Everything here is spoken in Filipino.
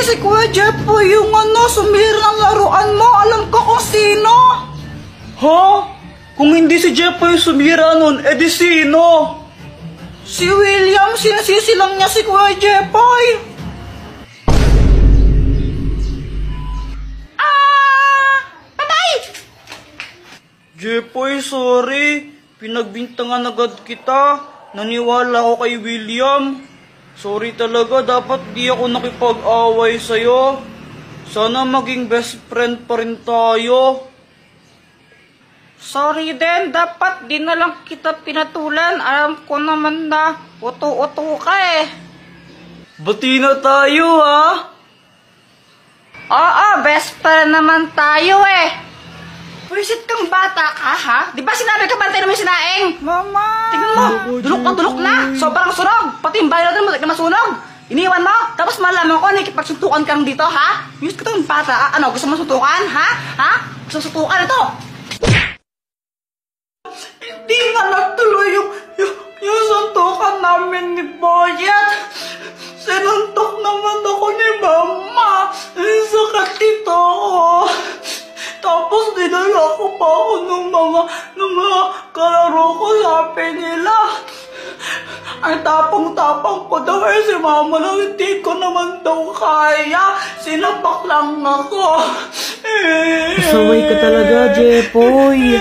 si Kuya Jepoy yung sumira ng laruan mo. Alam ko kung sino. Ha? Kung hindi si Jepoy yung sumira nun, edi sino? Si William, sinasisilang niya si Kuya Jepoy. Bye-bye! Jepoy, sorry. Pinagbintangan agad kita. Naniwala ako kay William. Sorry talaga, dapat di ako nakipag-away sa'yo. Sana maging best friend pa rin tayo. Sorry din, dapat di na lang kita pinatulan. Alam ko naman na uto-uto ka eh. Bati na tayo, ha? Oo, best friend naman tayo eh. Pwisit kang bata ka, ha? Di ba sinabi ka bantay naman yung sinaing? Mama! Tingnan mo, dulok na. Sobrang sunog. Pati yung bayo natin mo, masunog. Iniwan mo, tapos malaman ko, nakikipagsuntukan ka dito, ha? Yus ka itong bata, ano, gusto mo suntukan, ha? Ha? Gusto suntukan ito? Hindi nga nagtuloy yung suntukan namin ni Boyet. Sinuntok naman ako ni Mama. Sakit dito ako. Tapos dinala ko pa ako ng mga kalaro ko, sabi nila. Ang tapang-tapang ko daw si Mama lang, hindi ko naman daw kaya. Sinapak lang ako. Pasaway ka talaga, Jepoy.